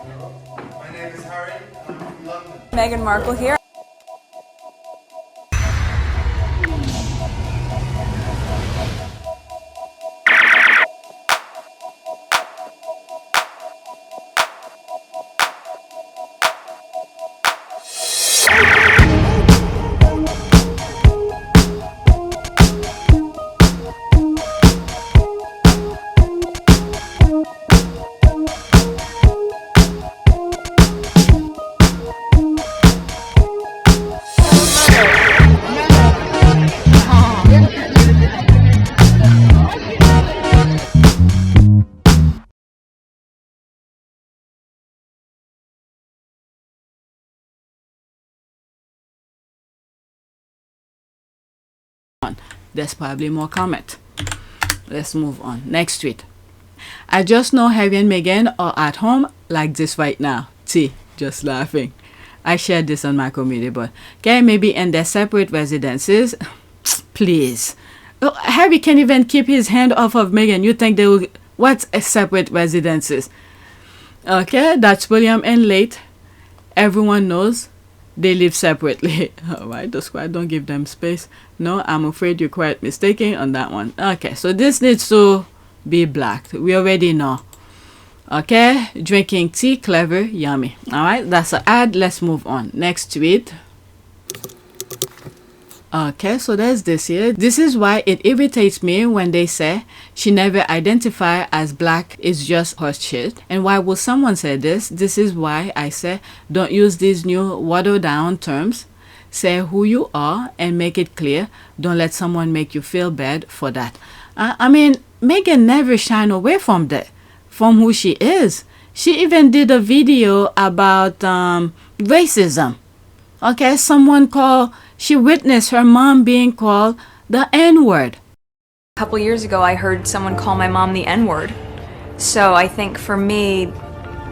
My name is Harry, and I'm from London. Meghan Markle here. There's probably more comment. Let's move on. Next tweet. I just know Harry and Meghan are at home like this right now. T, just laughing. I shared this on my community, but okay, maybe in their separate residences. Please. Oh, Harry can't even keep his hand off of Meghan. You think they will... What's a separate residences? Okay, that's William and Late. Everyone knows they live separately. Alright, the squad don't give them space. No, I'm afraid you're quite mistaken on that one. Okay, so this needs to be blacked. We already know. Okay, drinking tea, clever, yummy. Alright, that's an ad. Let's move on. Next tweet. Okay, so there's this here. This is why it irritates me when they say she never identify as black, it's just horseshit. And why would someone say this? This is why I say don't use these new watered down terms. Say who you are and make it clear. Don't let someone make you feel bad for that. I mean, Meghan never shine away from that, from who she is. She even did a video about racism. Okay, she witnessed her mom being called the N-word. A couple years ago, I heard someone call my mom the N-word. So I think for me,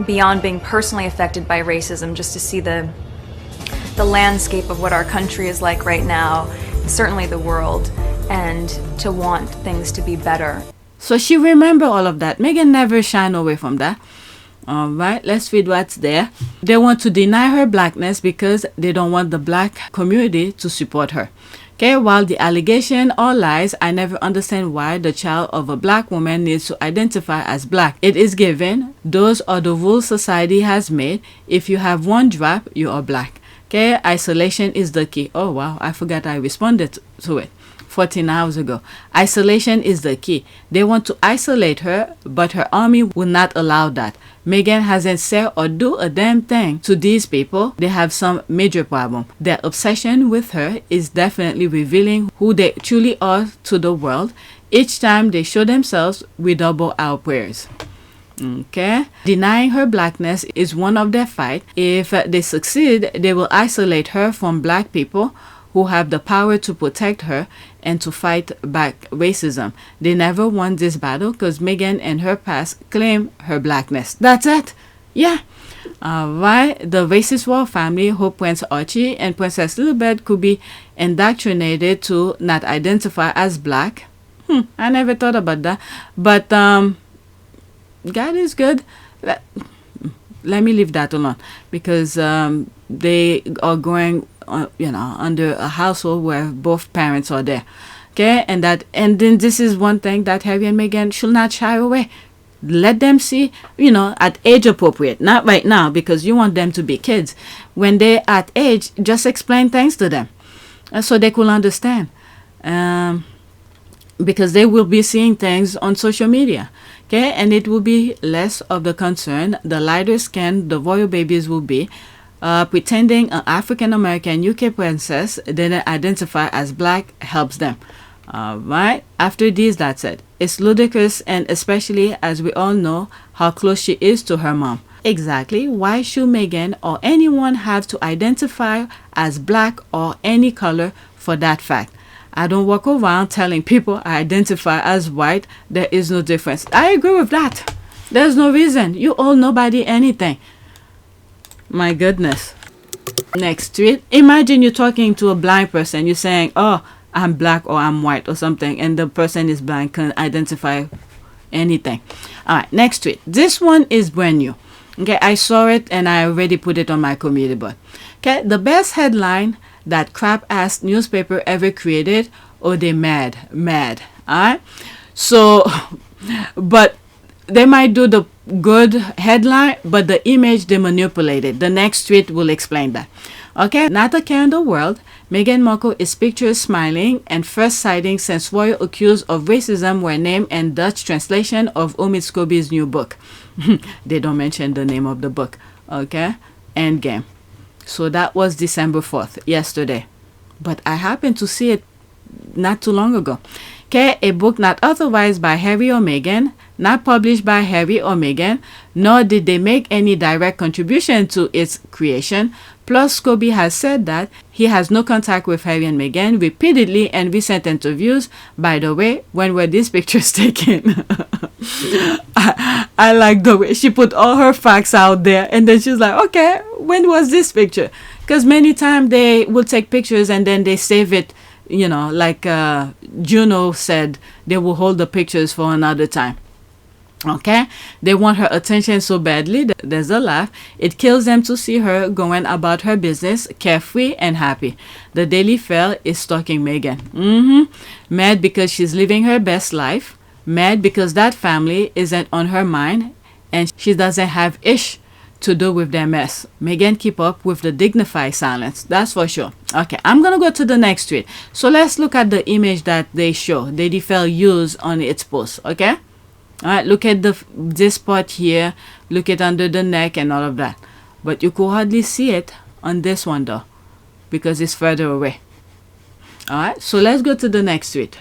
beyond being personally affected by racism, just to see the landscape of what our country is like right now, certainly the world, and to want things to be better. So she remember all of that. Meghan never shined away from that. Alright, let's read what's there. They want to deny her blackness because they don't want the black community to support her. Okay, while the allegation are lies, I never understand why the child of a black woman needs to identify as black. It is given. Those are the rules society has made. If you have one drop, you are black. Okay, isolation is the key. Oh wow, I forgot I responded to it 14 hours ago. Isolation is the key. They want to isolate her, but her army will not allow that. Meghan hasn't said or do a damn thing to these people. They have some major problem. Their obsession with her is definitely revealing who they truly are to the world. Each time they show themselves, we double our prayers. Okay, denying her blackness is one of their fight. If they succeed, they will isolate her from black people who have the power to protect her and to fight back racism. They never won this battle because Meghan and her past claim her blackness. That's it. Yeah. Alright, the racist royal family hope Prince Archie and Princess Lilibet could be indoctrinated to not identify as black. I never thought about that. But God is good. Let me leave that alone because they are going under a household where both parents are there. Okay, and then this is one thing that Harry and Meghan should not shy away. Let them see, at age appropriate, not right now because you want them to be kids. When they're at age, just explain things to them so they could understand. Because they will be seeing things on social media. Okay, and it will be less of the concern. The lighter skin the royal babies will be. Pretending an African-American UK princess didn't identify as black helps them. Alright, after this, that's it. It's ludicrous, and especially as we all know how close she is to her mom. Exactly, why should Meghan or anyone have to identify as black or any color for that fact? I don't walk around telling people I identify as white. There is no difference. I agree with that. There's no reason. You owe nobody anything. My goodness. Next tweet. Imagine you're talking to a blind person. You're saying, oh, I'm black or I'm white or something. And the person is blind, can't identify anything. All right, next tweet. This one is brand new. Okay, I saw it and I already put it on my community board. Okay, the best headline that crap ass newspaper ever created. Oh, they mad. Alright, so but they might do the good headline, but the image they manipulated. The next tweet will explain that. Okay, not a care in the world. Meghan Markle is pictured smiling, and first sighting since royal accused of racism were named in Dutch translation of Omid Scobie's new book. They don't mention the name of the book. Okay, Endgame. So that was December 4th, yesterday. But I happened to see it not too long ago. Okay, a book not authorized by Harry or Meghan, not published by Harry or Meghan, nor did they make any direct contribution to its creation. Plus, Scobie has said that he has no contact with Harry and Meghan repeatedly in recent interviews. By the way, when were these pictures taken? I like the way she put all her facts out there, and then she's like, okay, when was this picture? Because many times they will take pictures and then they save it, you know, like Juno said, they will hold the pictures for another time. Okay, they want her attention so badly. There's a laugh. It kills them to see her going about her business carefree and happy. The Daily Fail is stalking Meghan. Mad because she's living her best life. Mad because that family isn't on her mind and she doesn't have ish to do with their mess. Meghan keep up with the dignified silence, that's for sure. Okay, I'm gonna go to the next tweet. So let's look at the image that they show Daily Fail use on its post. Okay, all right, look at this part here, look at under the neck and all of that, but you could hardly see it on this one though because it's further away. All right, so let's go to the next tweet.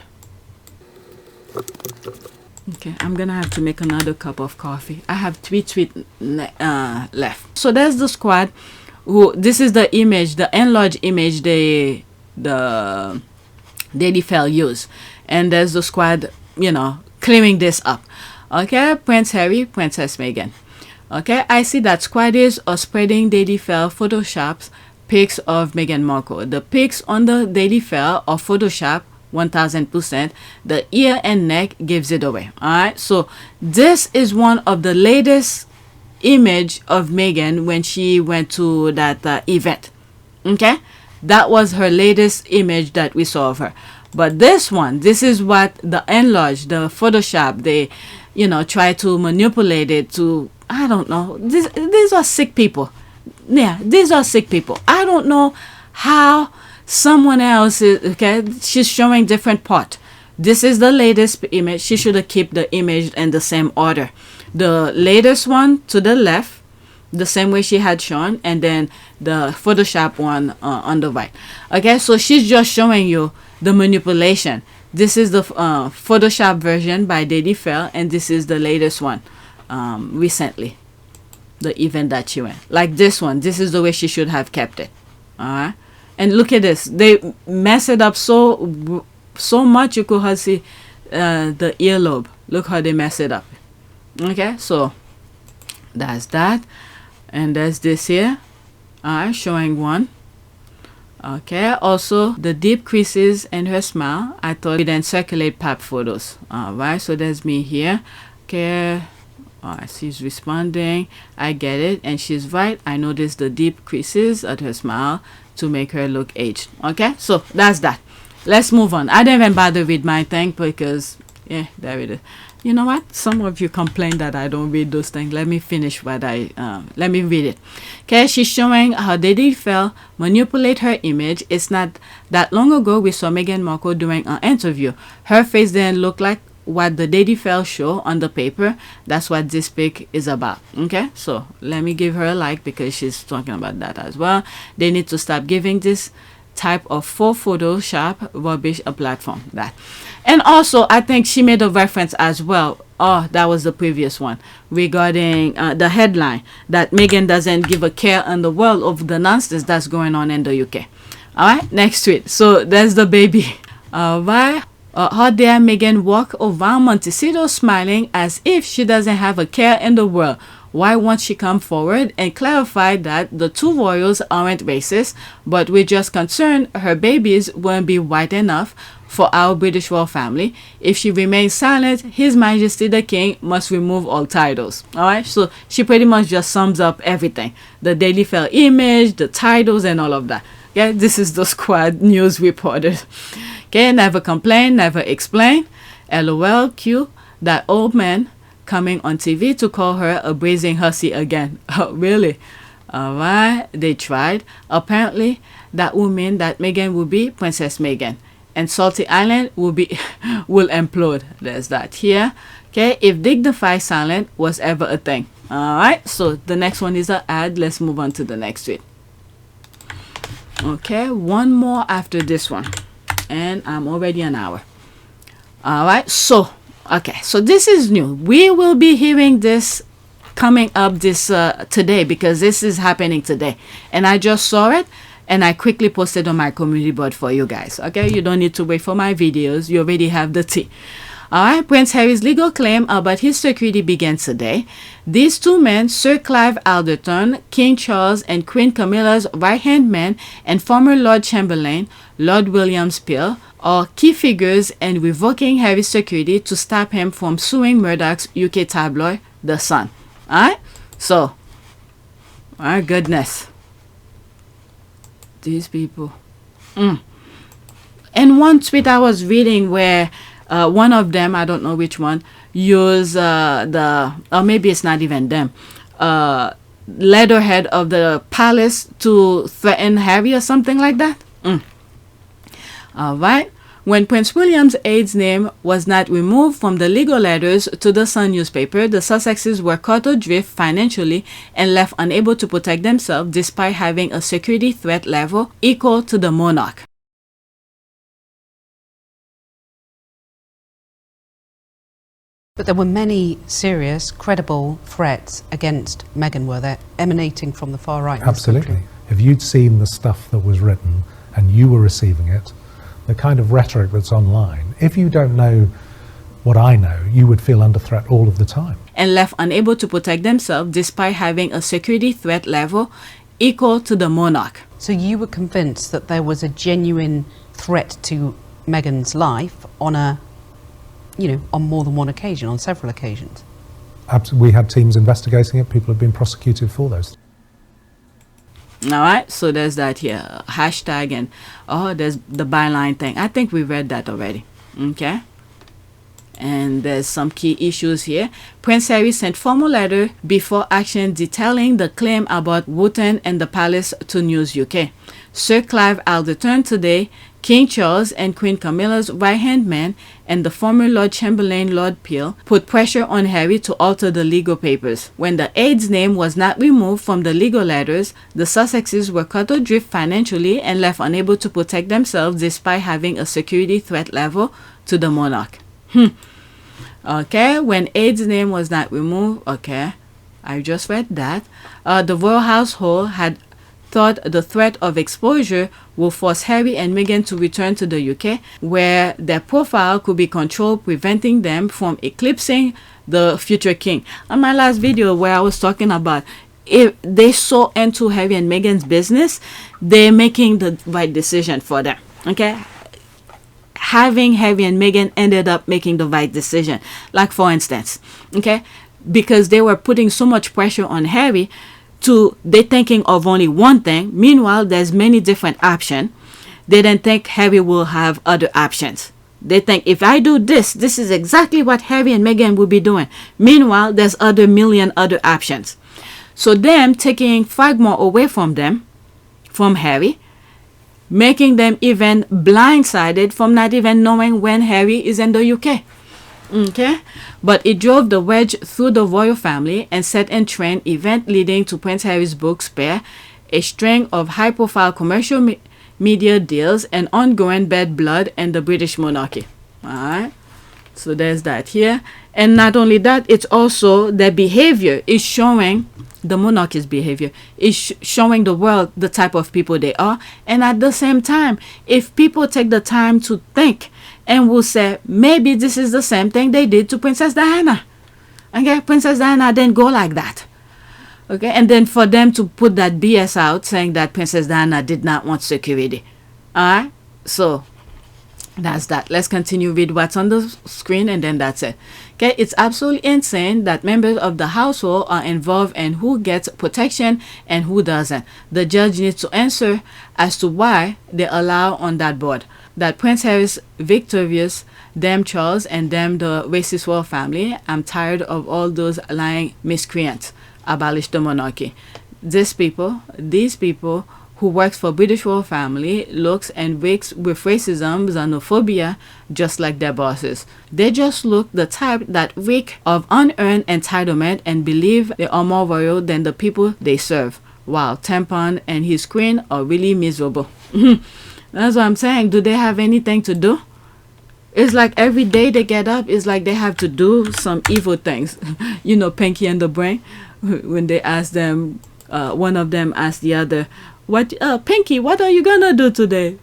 Okay, I'm gonna have to make another cup of coffee. I have three tweets left. So there's the squad who, this is the image, the enlarged image the Daily Fail use, and there's the squad, you know, clearing this up. Okay, Prince Harry, Princess Meghan. Okay, I see that squaddies are spreading Daily Fail photoshops pics of Meghan Markle. The pics on the Daily Fail are Photoshop 1000%. The ear and neck gives it away. All right, so this is one of the latest image of Meghan when she went to that event. Okay, that was her latest image that we saw of her. But this one, this is what the enlarge, the Photoshop, they, you know, try to manipulate it to, I don't know, these are sick people. Yeah, these are sick people. I don't know how someone else is, okay, she's showing different part. This is the latest image. She should have kept the image in the same order. The latest one to the left, the same way she had shown, and then the Photoshop one on the right. Okay, so she's just showing you the manipulation. This is the Photoshop version by Daily Fail, and this is the latest one recently, the event that she went. Like this one, this is the way she should have kept it. All right, and look at this. They mess it up so much you could see the earlobe. Look how they mess it up. Okay, so that's that, and there's this here. All right, showing one. Okay, also the deep creases in her smile. I thought we then circulate pap photos. All right, so there's me here. Okay, she's responding. I get it, and she's right. I noticed the deep creases at her smile to make her look aged. Okay, so that's that. Let's move on. I didn't even bother with my thing because, yeah, there it is. You know what? Some of you complain that I don't read those things. Let me finish what let me read it. Okay, she's showing how Daily Fail manipulate her image. It's not that long ago we saw Meghan Markle doing an interview. Her face didn't look like what the Daily Fail show on the paper. That's what this pic is about. Okay, so let me give her a like because she's talking about that as well. They need to stop giving this type of full Photoshop rubbish a platform. That, and also I think she made a reference as well. Oh, that was the previous one regarding the headline that Meghan doesn't give a care in the world of the nonsense that's going on in the UK. All right, next tweet. So there's the baby. All right. How dare Meghan walk around Montecito smiling as if she doesn't have a care in the world? Why won't she come forward and clarify that the two royals aren't racist, but we're just concerned her babies won't be white enough for our British royal family. If she remains silent, His Majesty the King must remove all titles. Alright, so she pretty much just sums up everything. The Daily Fair image, the titles, and all of that. Okay, this is the Squad News reported. Okay, never complain, never explain. LOL Q, that old man coming on TV to call her a brazen hussy again. Oh, really? Alright, they tried. Apparently, that will mean that Meghan will be Princess Meghan. And Salty Island will implode. There's that here. Okay, if dignified silent was ever a thing. Alright, so the next one is an ad. Let's move on to the next tweet. Okay, one more after this one. And I'm already an hour. Alright, so this is new. We will be hearing this coming up this today, because this is happening today. And I just saw it. And I quickly posted on my community board for you guys. Okay, you don't need to wait for my videos. You already have the tea. Alright, Prince Harry's legal claim about his security begins today. These two men, Sir Clive Alderton, King Charles and Queen Camilla's right-hand man, and former Lord Chamberlain, Lord William Peel, are key figures in revoking Harry's security to stop him from suing Murdoch's UK tabloid, The Sun. Alright, so, my goodness. These people. And one tweet I was reading where one of them, I don't know which one, used or maybe it's not even them, letterhead of the palace to threaten Harry or something like that. Alright. When Prince William's aide's name was not removed from the legal letters to the Sun newspaper, the Sussexes were caught adrift financially and left unable to protect themselves despite having a security threat level equal to the monarch. But there were many serious, credible threats against Meghan, were there, emanating from the far right? Absolutely. If you'd seen the stuff that was written and you were receiving it, the kind of rhetoric that's online, if you don't know what I know, you would feel under threat all of the time. And left unable to protect themselves despite having a security threat level equal to the monarch. So you were convinced that there was a genuine threat to Meghan's life on on more than one occasion, on several occasions? We had teams investigating it. People have been prosecuted for those. Alright, so there's that here. Hashtag and there's the byline thing. I think we read that already. Okay. And there's some key issues here. Prince Harry sent formal letter before action detailing the claim about Wotton and the palace to News UK. Sir Clive Alderton today, King Charles and Queen Camilla's right-hand man, and the former Lord Chamberlain, Lord Peel, put pressure on Harry to alter the legal papers. When the aide's name was not removed from the legal letters, the Sussexes were caught adrift financially and left unable to protect themselves despite having a security threat level to the monarch. Okay, when aide's name was not removed, okay, I just read that. The royal household had thought the threat of exposure will force Harry and Meghan to return to the UK, where their profile could be controlled, preventing them from eclipsing the future king. On my last video where I was talking about if they so into Harry and Meghan's business, they're making the right decision for them. Okay, having Harry and Meghan ended up making the right decision. Like for instance, okay, because they were putting so much pressure on Harry, they thinking of only one thing. Meanwhile, there's many different options. They didn't think Harry will have other options. They think if I do this is exactly what Harry and Meghan will be doing. Meanwhile, there's other million other options. So them taking Fragmore away from them, from Harry, making them even blindsided from not even knowing when Harry is in the UK. Okay, but it drove the wedge through the royal family and set in train event leading to Prince Harry's book Spare, a string of high-profile commercial media deals and ongoing bad blood in the British monarchy. Alright, so there's that here. And not only that, it's also their behavior is showing, the monarchy's behavior is showing the world the type of people they are. And at the same time, if people take the time to think and will say, maybe this is the same thing they did to Princess Diana. Okay, Princess Diana didn't go like that. Okay, and then for them to put that BS out saying that Princess Diana did not want security. Alright, so That's that. Let's continue with what's on the screen, and then that's it. Okay, it's absolutely insane that members of the household are involved in who gets protection and who doesn't. The judge needs to answer as to why they allow on that board. That Prince Harry's victorious, damn Charles, and damn the racist royal family. I'm tired of all those lying miscreants. Abolish the monarchy. These people who works for British royal family looks and wakes with racism, xenophobia, just like their bosses. They just look the type that reek of unearned entitlement and believe they are more royal than the people they serve. Wow, Tampon and his queen are really miserable. That's what I'm saying. Do they have anything to do? It's like every day they get up, it's like they have to do some evil things. You know, Pinky and the Brain, when they ask them, one of them asked the other, Pinky, what are you gonna do today?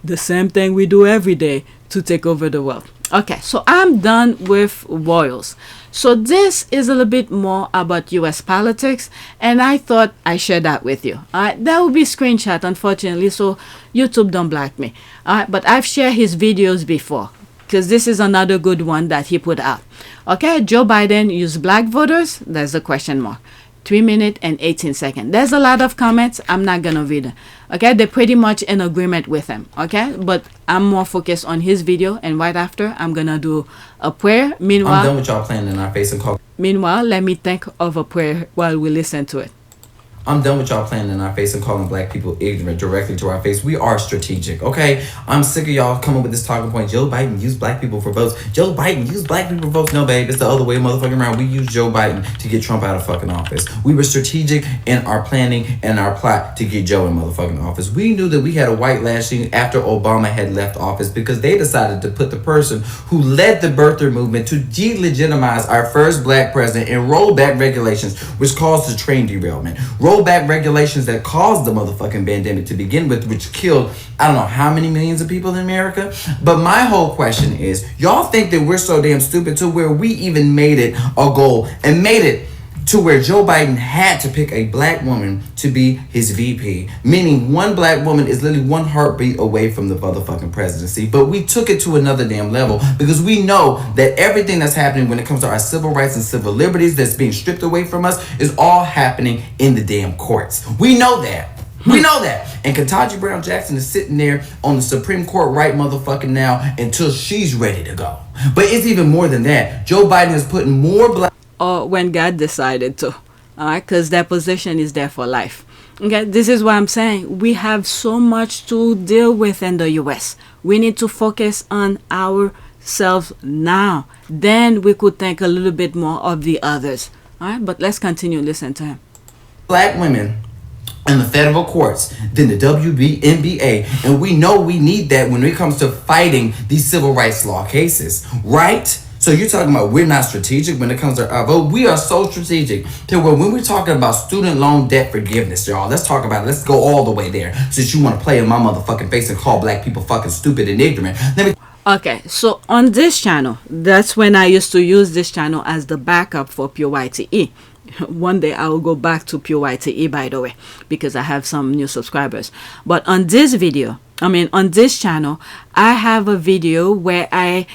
The same thing we do every day to take over the world. Okay, so I'm done with royals. So this is a little bit more about US politics, and I thought I share that with you. Alright, that will be screenshot, unfortunately, so YouTube don't block me. Alright, but I've shared his videos before, because this is another good one that he put out. Okay, Joe Biden used black voters. There's a question mark. 3 minutes and 18 seconds. There's a lot of comments. I'm not gonna read them. Okay, they're pretty much in agreement with him. Okay, but I'm more focused on his video, and right after I'm gonna do a prayer. Meanwhile, I'm done with y'all playing in our face and call. Meanwhile, let me think of a prayer while we listen to it. I'm done with y'all playing in our face and calling black people ignorant directly to our face. We are strategic, okay? I'm sick of y'all coming with this talking point. Joe Biden used black people for votes. Joe Biden used black people for votes. No, babe, it's the other way motherfucking around. We used Joe Biden to get Trump out of fucking office. We were strategic in our planning and our plot to get Joe in motherfucking office. We knew that we had a white lashing after Obama had left office because they decided to put the person who led the birther movement to delegitimize our first black president and roll back regulations, which caused the train derailment. Roll back regulations that caused the motherfucking pandemic to begin with, which killed I don't know how many millions of people in America. But my whole question is, y'all think that we're so damn stupid to where we even made it a goal and made it to where Joe Biden had to pick a black woman to be his VP, meaning one black woman is literally one heartbeat away from the motherfucking presidency. But we took it to another damn level because we know that everything that's happening when it comes to our civil rights and civil liberties that's being stripped away from us is all happening in the damn courts. We know that. We know that. And Ketanji Brown Jackson is sitting there on the Supreme Court right motherfucking now until she's ready to go. But it's even more than that. Joe Biden is putting more black... Or when God decided to, all right, because that position is there for life. Okay, this is what I'm saying. We have so much to deal with in the US. We need to focus on ourselves now. Then we could think a little bit more of the others. All right, but let's continue. Listen to him. Black women in the federal courts than the WNBA, and we know we need that when it comes to fighting these civil rights law cases, right? So you're talking about we're not strategic when it comes to our vote. We are so strategic to where when we're talking about student loan debt forgiveness, y'all, let's talk about it. Let's go all the way there. Since you want to play in my motherfucking face and call black people fucking stupid and ignorant. Okay, so on this channel, that's when I used to use this channel as the backup for Pure YTE. One day I will go back to Pure YTE, by the way, because I have some new subscribers. But on this video, on this channel, I have a video where I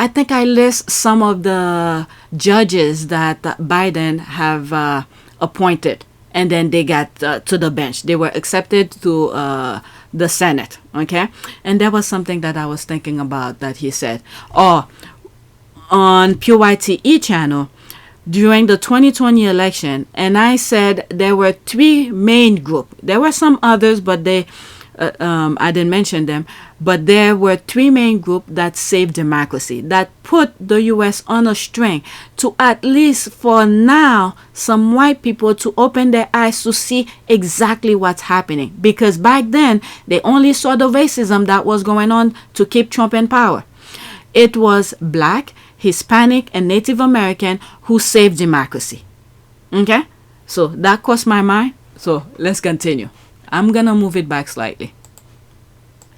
think I list some of the judges that Biden have appointed, and then they got to the bench. They were accepted to the Senate, okay? And that was something that I was thinking about that he said. Oh, on Pure YTE channel, during the 2020 election, and I said there were three main groups. There were some others, but I didn't mention them, but there were three main groups that saved democracy, that put the US on a string to, at least for now, some white people to open their eyes to see exactly what's happening. Because back then, they only saw the racism that was going on to keep Trump in power. It was black, Hispanic, and Native American who saved democracy. Okay? So that crossed my mind. So let's continue. I'm gonna move it back slightly.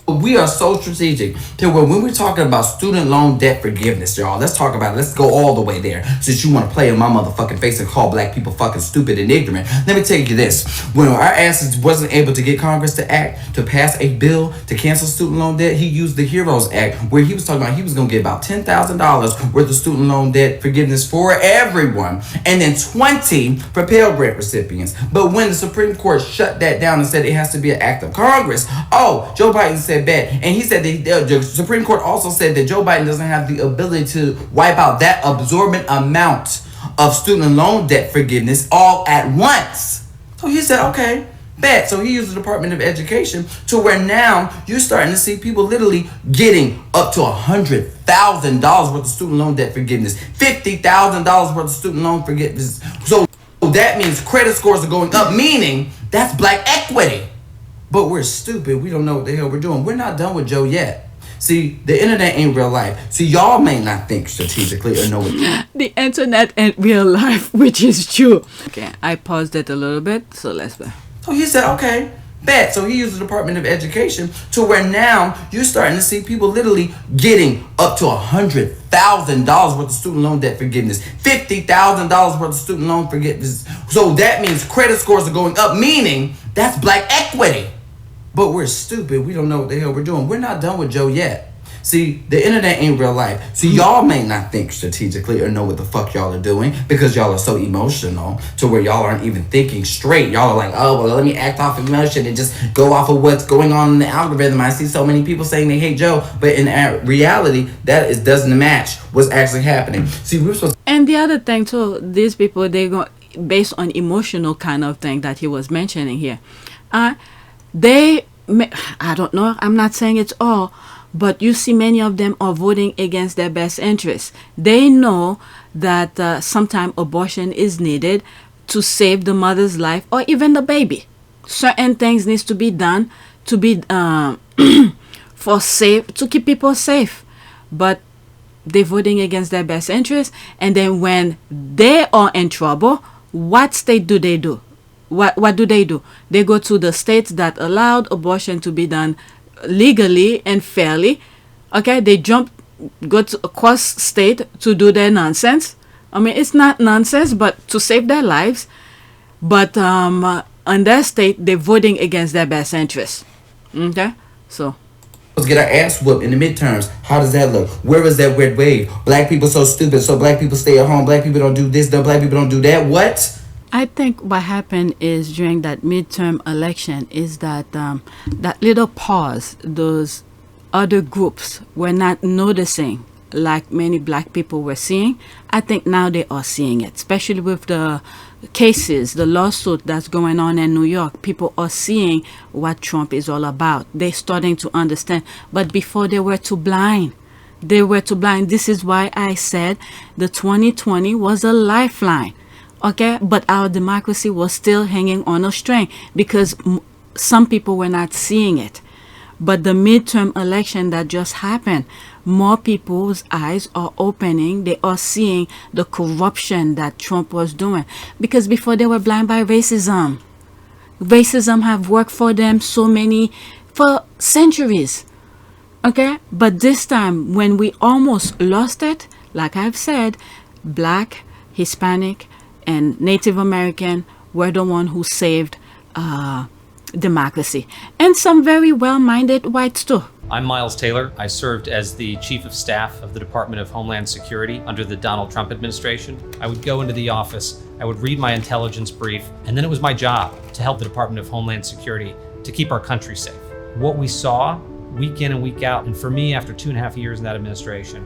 We are so strategic to where when we're talking about student loan debt forgiveness, y'all, let's talk about it. Let's go all the way there. Since you want to play in my motherfucking face and call black people fucking stupid and ignorant, let me tell you this. When our asses wasn't able to get Congress to act, to pass a bill to cancel student loan debt, he used the HEROES Act, where he was talking about he was going to get about $10,000 worth of student loan debt forgiveness for everyone, and then 20 for Pell Grant recipients. But when the Supreme Court shut that down and said it has to be an act of Congress, Joe Biden said that, and he said the Supreme Court also said that Joe Biden doesn't have the ability to wipe out that absorbent amount of student loan debt forgiveness all at once. So he said, okay, bet. So he used the Department of Education to where now you're starting to see people literally getting up to $100,000 worth of student loan debt forgiveness, $50,000 worth of student loan forgiveness. So that means credit scores are going up, meaning that's black equity. But we're stupid. We don't know what the hell we're doing. We're not done with Joe yet. See, the internet ain't real life. See, y'all may not think strategically or know what... The internet ain't real life, which is true. Okay, I paused it a little bit, so let's go. So he said, okay, bet. So he used the Department of Education to where now you're starting to see people literally getting up to $100,000 worth of student loan debt forgiveness, $50,000 worth of student loan forgiveness. So that means credit scores are going up, meaning that's black equity. But we're stupid. We don't know what the hell we're doing. We're not done with Joe yet. See, the internet ain't real life. So y'all may not think strategically or know what the fuck y'all are doing because y'all are so emotional to where y'all aren't even thinking straight. Y'all are like, oh, well, let me act off emotion and just go off of what's going on in the algorithm. I see so many people saying they hate Joe, but in reality, that doesn't match what's actually happening. See, we're supposed. And the other thing too, these people, they go based on emotional kind of thing that he was mentioning here. I don't know, I'm not saying it's all, but you see many of them are voting against their best interests. They know that sometimes abortion is needed to save the mother's life or even the baby. Certain things needs to be done to be to keep people safe, but they're voting against their best interests. And then when they are in trouble, what state do they do? What do? They go to the states that allowed abortion to be done legally and fairly. Okay, they go across state to do their nonsense. I mean, it's not nonsense, but to save their lives. But on their state, they're voting against their best interests. Okay, so. Let's get our ass whooped in the midterms. How does that look? Where is that red wave? Black people so stupid, so black people stay at home. Black people don't do this, no, black people don't do that. What? I think what happened is during that midterm election is that that little pause, those other groups were not noticing like many black people were seeing. I think now they are seeing it, especially with the cases, the lawsuit that's going on in New York. People are seeing what Trump is all about. They're starting to understand. But before, they were too blind. They were too blind. This is why I said the 2020 was a lifeline. Okay, but our democracy was still hanging on a string because some people were not seeing it. But the midterm election that just happened, more people's eyes are opening. They are seeing the corruption that Trump was doing. Because before, they were blind by racism. Racism have worked for them for centuries. Okay, but this time when we almost lost it, like I've said, black, Hispanic, and Native American were the one who saved democracy. And some very well-minded whites too. I'm Miles Taylor. I served as the Chief of Staff of the Department of Homeland Security under the Donald Trump administration. I would go into the office, I would read my intelligence brief, and then it was my job to help the Department of Homeland Security to keep our country safe. What we saw week in and week out, and for me after 2.5 years in that administration,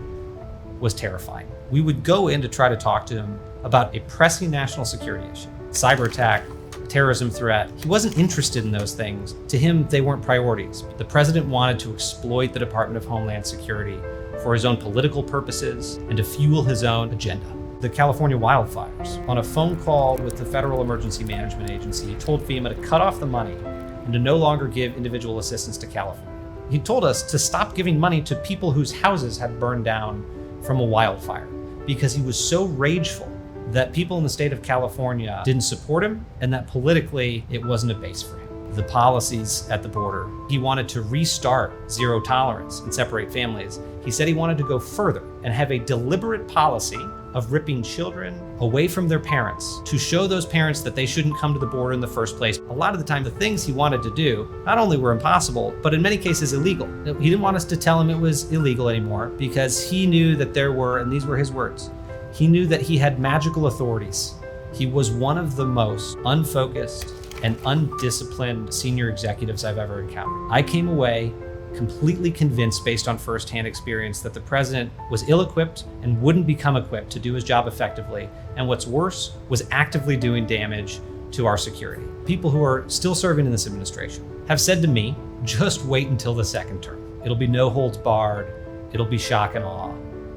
was terrifying. We would go in to try to talk to him about a pressing national security issue, cyber attack, terrorism threat. He wasn't interested in those things. To him, they weren't priorities. The president wanted to exploit the Department of Homeland Security for his own political purposes and to fuel his own agenda. The California wildfires. On a phone call with the Federal Emergency Management Agency, he told FEMA to cut off the money and to no longer give individual assistance to California. He told us to stop giving money to people whose houses had burned down from a wildfire because he was so rageful that people in the state of California didn't support him and that politically it wasn't a base for him. the policies at the border. He wanted to restart zero tolerance and separate families. He said he wanted to go further and have a deliberate policy of ripping children away from their parents to show those parents that they shouldn't come to the border in the first place. A lot of the time, the things he wanted to do not only were impossible, but in many cases illegal. He didn't want us to tell him it was illegal anymore because he knew that there were, and these were his words, he knew that he had magical authorities. He was one of the most unfocused and undisciplined senior executives I've ever encountered. I came away completely convinced based on firsthand experience that the president was ill-equipped and wouldn't become equipped to do his job effectively. And what's worse, was actively doing damage to our security. People who are still serving in this administration have said to me, just wait until the second term. It'll be no holds barred. It'll be shock and awe.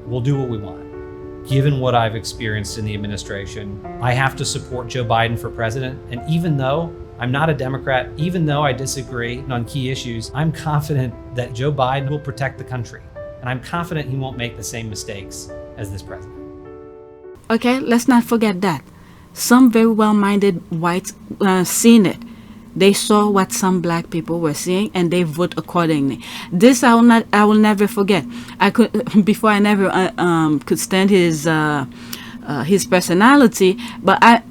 We'll do what we want. Given what I've experienced in the administration, I have to support Joe Biden for president. And even though I'm not a Democrat, even though I disagree on key issues, I'm confident that Joe Biden will protect the country. And I'm confident he won't make the same mistakes as this president. Okay, let's not forget that. Some very well-minded whites seen it. They saw what some black people were seeing and they vote accordingly. This I will never forget. I could before I never could stand his personality, but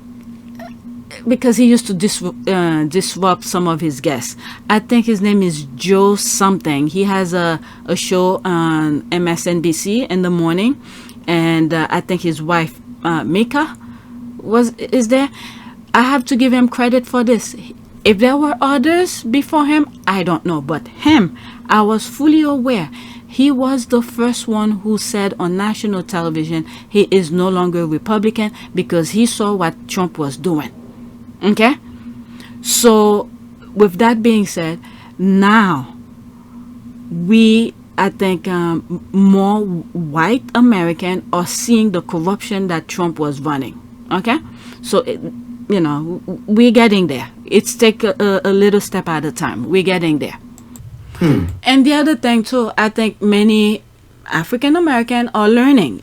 because he used to disrupt some of his guests. I think his name is Joe something. He has a show on MSNBC in the morning, and I think his wife Mika is there. I have to give him credit for this. If there were others before him, I don't know, but him, I was fully aware. He was the first one who said on national television he is no longer Republican because he saw what Trump was doing. Okay, so with that being said, now I think more white American are seeing the corruption that Trump was running. Okay, so we're getting there. It's take a little step at a time. We're getting there. And the other thing too, I think many African American are learning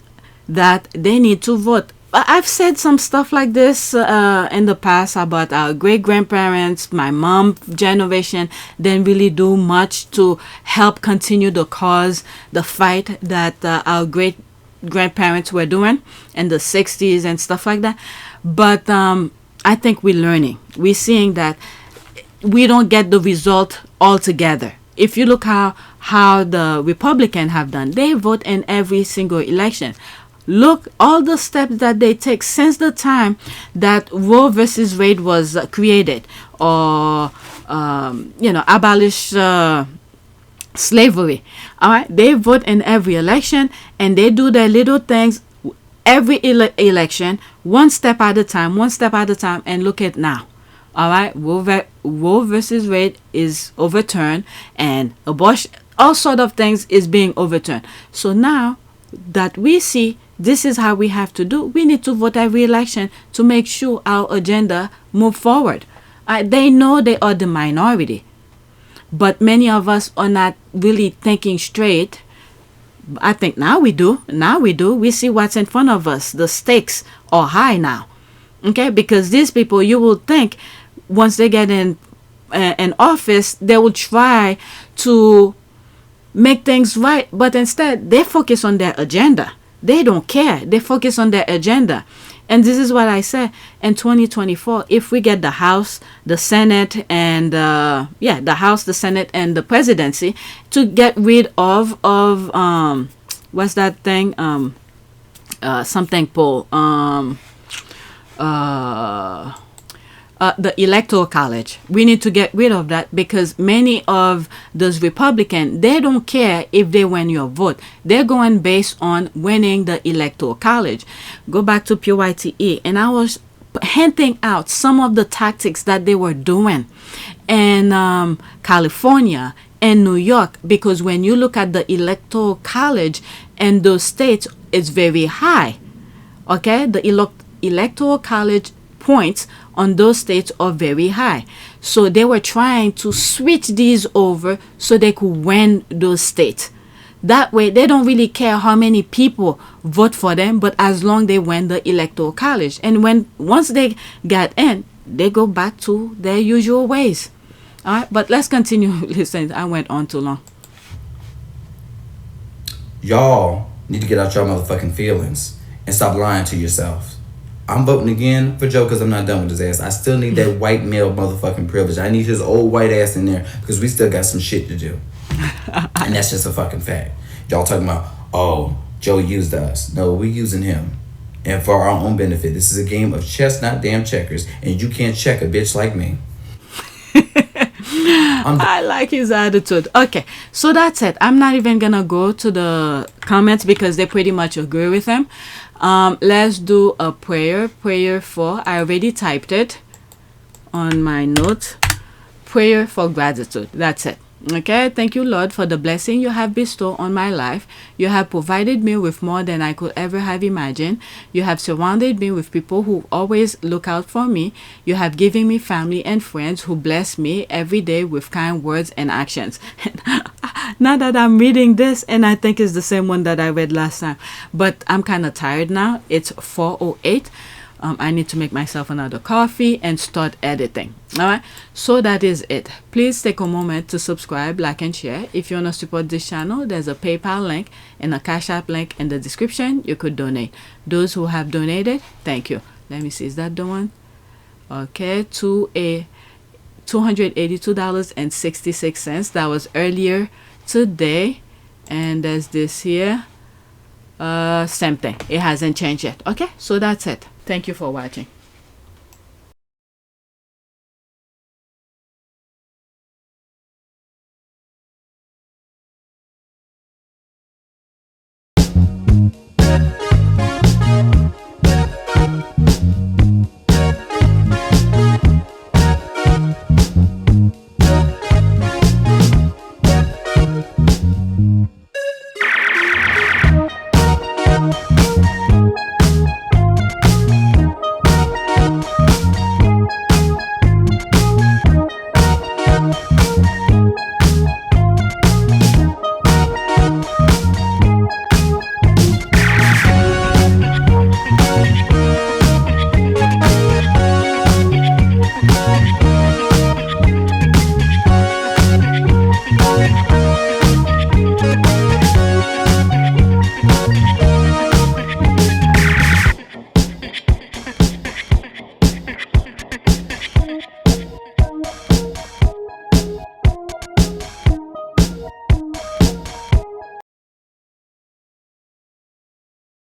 that they need to vote. I've said some stuff like this in the past about our great-grandparents, my mom generation didn't really do much to help continue the cause, the fight that our great-grandparents were doing in the 60s and stuff like that. But I think we're learning. We're seeing that we don't get the result altogether. If you look how the Republicans have done, they vote in every single election. Look, all the steps that they take since the time that Roe versus Wade was created, or abolish slavery. All right, they vote in every election, and they do their little things every election, one step at a time, and look at now. All right, Roe versus Wade is overturned, and abortion, all sort of things is being overturned. So now that we see this is how we have to do, we need to vote every election to make sure our agenda move forward. They know they are the minority, but many of us are not really thinking straight. I think now we do. We see what's in front of us. The stakes are high now. Okay, because these people, you will think once they get in office, they will try to make things right, but instead they focus on their agenda. They don't care. They focus on their agenda. And this is what I said in 2024, if we get the House, the Senate, and the House, the Senate, and the presidency to get rid of what's that thing? Something poll. The Electoral College. We need to get rid of that because many of those Republicans, they don't care if they win your vote. They're going based on winning the Electoral College. Go back to PYTE, and I was hinting out some of the tactics that they were doing in California and New York, because when you look at the Electoral College in those states, it's very high. Okay, the Electoral College points on those states are very high. So they were trying to switch these over so they could win those states. That way, they don't really care how many people vote for them, but as long they win the Electoral College. And once they get in, they go back to their usual ways. All right, but let's continue. Listen, I went on too long. Y'all need to get out your motherfucking feelings and stop lying to yourselves. I'm voting again for Joe because I'm not done with his ass. I still need that white male motherfucking privilege. I need his old white ass in there because we still got some shit to do. And that's just a fucking fact. Y'all talking about, oh, Joe used us. No, we using him. And for our own benefit. This is a game of chess, not damn checkers. And you can't check a bitch like me. I like his attitude. Okay, so that's it. I'm not even gonna go to the comments because they pretty much agree with him. Let's do a prayer. Prayer for, I already typed it on my notes. Prayer for gratitude. That's it. Okay, thank you, Lord, for the blessing you have bestowed on my life. You have provided me with more than I could ever have imagined. You have surrounded me with people who always look out for me. You have given me family and friends who bless me every day with kind words and actions. Now that I'm reading this, and I think it's the same one that I read last time, but I'm kind of tired now. It's 4:08. I need to make myself another coffee and start editing. All right, so that is it. Please take a moment to subscribe, like, and share. If you want to support this channel, there's a PayPal link and a Cash App link in the description. You could donate. Those who have donated, thank you. Let me see, is that the one? Okay, to a $282.66. That was earlier today. And there's this here. Same thing. It hasn't changed yet. Okay, so that's it. Thank you for watching.